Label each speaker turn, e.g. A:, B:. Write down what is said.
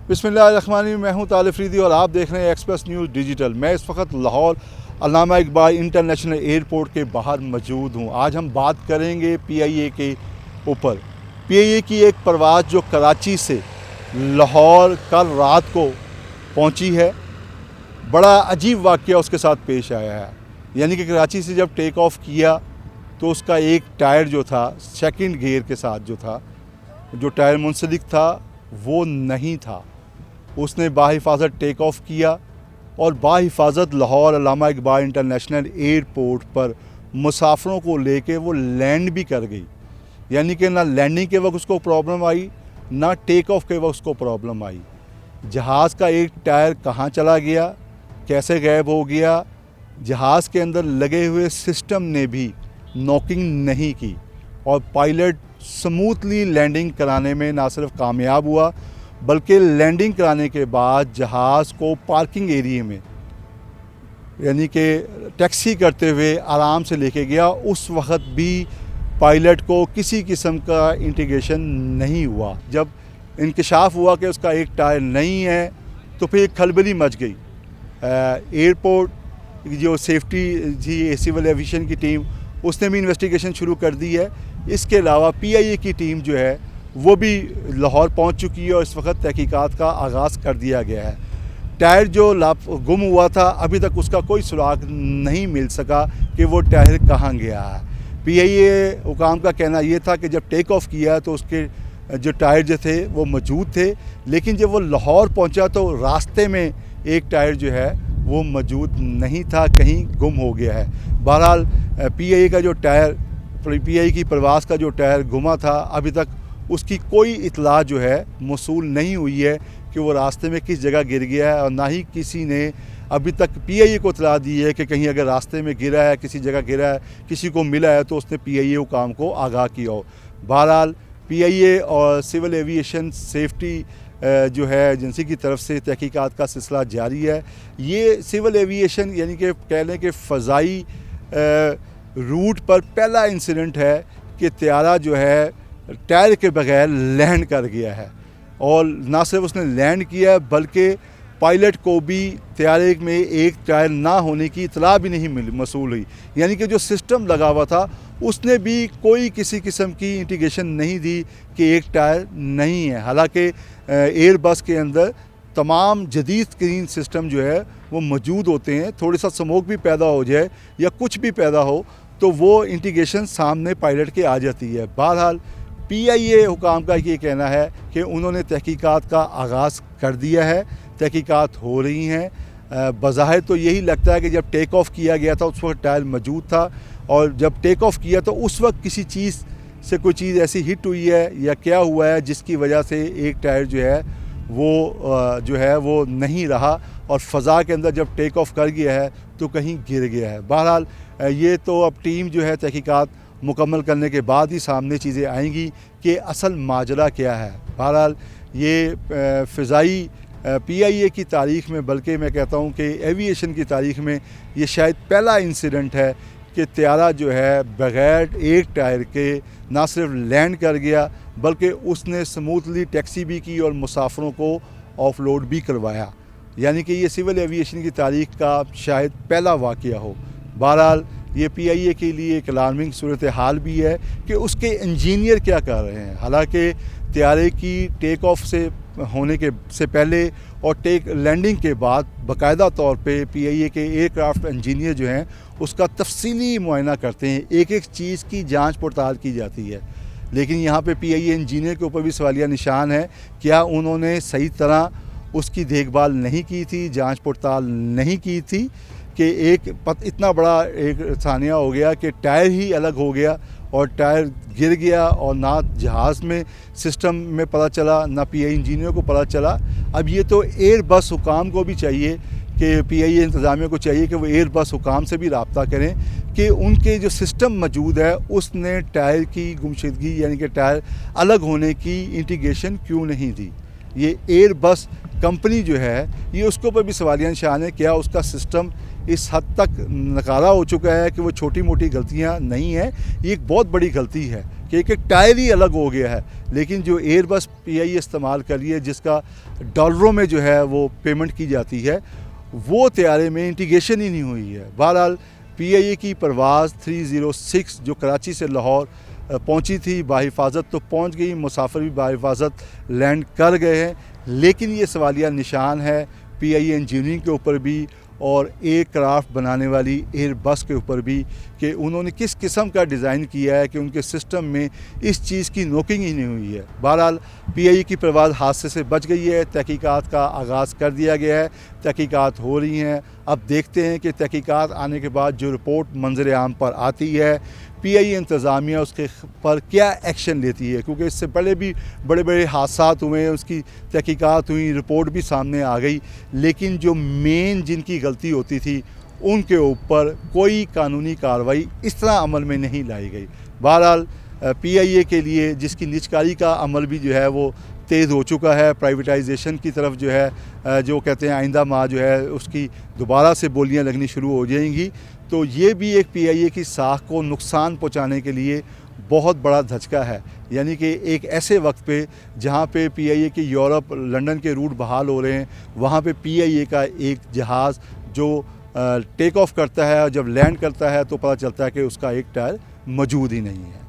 A: बिस्मिल्लाहिर्रहमानिर्रहीम। मैं हूं तालिब अफरीदी और आप देख रहे हैं एक्सप्रेस न्यूज़ डिजिटल। मैं इस वक्त लाहौर अल्लामा इकबाल इंटरनेशनल एयरपोर्ट के बाहर मौजूद हूं। आज हम बात करेंगे पीआईए के ऊपर। पीआईए की एक परवाज़ जो कराची से लाहौर कल रात को पहुंची है, बड़ा अजीब वाक़या उसके साथ पेश आया है। यानी कि कराची से जब टेक ऑफ किया तो उसका एक टायर जो था सेकंड गियर के साथ जो टायर मुंसलिक था वो नहीं था। उसने बाहिफाजत टेक ऑफ किया और बाहिफाजत लाहौर अल्लामा इकबाल इंटरनेशनल एयरपोर्ट पर मुसाफिरों को लेके वो लैंड भी कर गई। यानी कि ना लैंडिंग के वक्त उसको प्रॉब्लम आई, ना टेक ऑफ के वक्त उसको प्रॉब्लम आई। जहाज़ का एक टायर कहाँ चला गया, कैसे गायब हो गया, जहाज़ के अंदर लगे हुए सिस्टम ने भी नॉकिंग नहीं की और पायलट स्मूथली लैंडिंग कराने में ना सिर्फ कामयाब हुआ बल्कि लैंडिंग कराने के बाद जहाज़ को पार्किंग एरिया में यानी कि टैक्सी करते हुए आराम से लेके गया। उस वक्त भी पायलट को किसी किस्म का इंटीग्रेशन नहीं हुआ। जब इंकशाफ हुआ कि उसका एक टायर नहीं है तो फिर खलबली मच गई। एयरपोर्ट जो सेफ्टी थी सिविल एविएशन की टीम, उसने भी इन्वेस्टिगेशन शुरू कर दी है। इसके अलावा पीआईए की टीम जो है वो भी लाहौर पहुंच चुकी है और इस वक्त तहकीकात का आगाज़ कर दिया गया है। टायर जो गुम हुआ था अभी तक उसका कोई सुराग नहीं मिल सका कि वो टायर कहाँ गया है। पीआईए हुकाम का कहना ये था कि जब टेक ऑफ किया तो उसके जो टायर जो थे वो मौजूद थे, लेकिन जब वो लाहौर पहुंचा तो रास्ते में एक टायर जो है वो मौजूद नहीं था, कहीं गुम हो गया है। बहरहाल पीआईए का जो टायर, पीआईए की परवाज़ का जो टायर गुमा था, अभी तक उसकी कोई इतला जो है मौसूल नहीं हुई है कि वो रास्ते में किस जगह गिर गया है, और ना ही किसी ने अभी तक पीआईए को इतला दी है कि कहीं अगर रास्ते में गिरा है, किसी जगह गिरा है, किसी को मिला है तो उसने पीआईए हुकाम को आगाह किया हो। बहरहाल पीआईए और सिविल एविएशन सेफ्टी जो है एजेंसी की तरफ से तहकीकात का सिलसिला जारी है। ये सिविल एविएशन यानी कि कह लें कि फ़ज़ाई रूट पर पहला इंसिडेंट है कि त्यारा जो है टायर के बगैर लैंड कर गया है, और ना सिर्फ उसने लैंड किया बल्कि पायलट को भी त्यारे में एक टायर ना होने की इतला भी नहीं मौसूल हुई। यानी कि जो सिस्टम लगा हुआ था उसने भी कोई किसी किस्म की इंटीग्रेशन नहीं दी कि एक टायर नहीं है। हालांकि एयर बस के अंदर तमाम जदीद तरीन सिस्टम जो है वो मौजूद होते हैं। थोड़ी सा स्मोक भी पैदा हो जाए या कुछ भी पैदा हो तो वो इंटीग्रेशन सामने पायलट के आ जाती है। बहरहाल पीआईए हुकाम का ये कहना है कि उन्होंने तहकीकात का आगाज़ कर दिया है, तहकीकात हो रही हैं। बज़ाहिर तो यही लगता है कि जब टेक ऑफ किया गया था उस वक्त टायर मौजूद था, और जब टेक ऑफ किया तो उस वक्त किसी चीज़ से कोई चीज़ ऐसी हिट हुई है या क्या हुआ है जिसकी वजह से एक टायर जो है वो नहीं रहा और फ़ज़ा के अंदर जब टेक ऑफ कर गया है तो कहीं गिर गया है। बहरहाल ये तो अब टीम जो है तहकीकात मुकम्मल करने के बाद ही सामने चीज़ें आएंगी कि असल माजरा क्या है। बहरहाल ये फ़िज़ाई पीआईए की तारीख़ में, बल्कि मैं कहता हूँ कि एविएशन की तारीख़ में ये शायद पहला इंसिडेंट है कि त्यारा जो है बग़ैर एक टायर के ना सिर्फ लैंड कर गया बल्कि उसने स्मूथली टैक्सी भी की और मुसाफिरों को ऑफलोड भी करवाया। यानी कि ये सिविल एविएशन की तारीख़ का शायद पहला वाक़या हो। बहरहाल ये पीआईए के लिए एक अलार्मिंग सूरत हाल भी है कि उसके इंजीनियर क्या कर रहे हैं। हालांकि त्यारे की टेक ऑफ से पहले और लैंडिंग के बाद बाकायदा तौर पे पीआईए के एयरक्राफ्ट इंजीनियर जो हैं उसका तफसीली मुआयना करते हैं, एक एक चीज़ की जांच पड़ताल की जाती है। लेकिन यहाँ पे पीआईए इंजीनियर के ऊपर भी सवालिया निशान है, क्या उन्होंने सही तरह उसकी देखभाल नहीं की थी, जांच पड़ताल नहीं की थी कि इतना बड़ा एक सानिया हो गया कि टायर ही अलग हो गया और टायर गिर गया और ना जहाज़ में सिस्टम में पता चला, ना पीआईए इंजीनियर को पता चला। अब ये तो एयर बस हुकाम को भी चाहिए कि पीआईए इंतज़ामिया को चाहिए कि वो एयर बस हुकाम से भी रब्ता करें कि उनके जो सिस्टम मौजूद है उसने टायर की गुमशुदगी यानी कि टायर अलग होने की इंटीग्रेशन क्यों नहीं दी। ये एयर बस कंपनी जो है ये उसके ऊपर भी सवालिया निशान है, क्या उसका सिस्टम इस हद तक नकारा हो चुका है कि वो छोटी मोटी गलतियां नहीं हैं। ये एक बहुत बड़ी गलती है کہ ایک ٹائر ہی الگ ہو گیا ہے، لیکن جو ایئر بس پی آئی اے استعمال کر رہی ہے جس کا ڈالروں میں جو ہے وہ پیمنٹ کی جاتی ہے، وہ طیارے میں انٹیگریشن ہی نہیں ہوئی ہے۔ بہرحال پی آئی اے کی پرواز 306 جو کراچی سے لاہور پہنچی تھی بحفاظت تو پہنچ گئی، مسافر بھی بحفاظت لینڈ کر گئے ہیں، لیکن یہ سوالیہ نشان ہے پی آئی اے انجینئرنگ کے اوپر بھی اور ایئر کرافٹ بنانے والی ایئر بس کے اوپر بھی کہ انہوں نے کس قسم کا ڈیزائن کیا ہے کہ ان کے سسٹم میں اس چیز کی نوکنگ ہی نہیں ہوئی ہے۔ بہرحال پی آئی اے کی پرواز حادثے سے بچ گئی ہے، تحقیقات کا آغاز کر دیا گیا ہے، تحقیقات ہو رہی ہیں۔ اب دیکھتے ہیں کہ تحقیقات آنے کے بعد جو رپورٹ منظر عام پر آتی ہے پی آئی اے انتظامیہ اس کے پر کیا ایکشن لیتی ہے، کیونکہ اس سے پہلے بھی بڑے بڑے حادثات ہوئے ہیں، اس کی تحقیقات ہوئی، رپورٹ بھی سامنے آ گئی، لیکن جو مین جن کی غلطی ہوتی تھی ان کے اوپر کوئی قانونی کارروائی اس طرح عمل میں نہیں لائی گئی۔ بہرحال پی آئی اے کے لیے جس کی نجکاری کا عمل بھی جو ہے وہ تیز ہو چکا ہے، پرائیویٹائزیشن کی طرف جو ہے جو کہتے ہیں آئندہ ماہ جو ہے اس کی دوبارہ سے بولیاں لگنی شروع ہو جائیں گی، تو یہ بھی ایک پی آئی اے کی ساکھ کو نقصان پہنچانے کے لیے بہت بڑا دھچکا ہے۔ یعنی کہ ایک ایسے وقت پہ جہاں پہ پی آئی اے کی یورپ لنڈن کے روٹ بحال ہو رہے ہیں، وہاں پہ پی آئی اے کا ایک جہاز جو ٹیک آف کرتا ہے اور جب لینڈ کرتا ہے تو پتہ چلتا ہے کہ اس کا ایک ٹائر موجود ہی نہیں ہے۔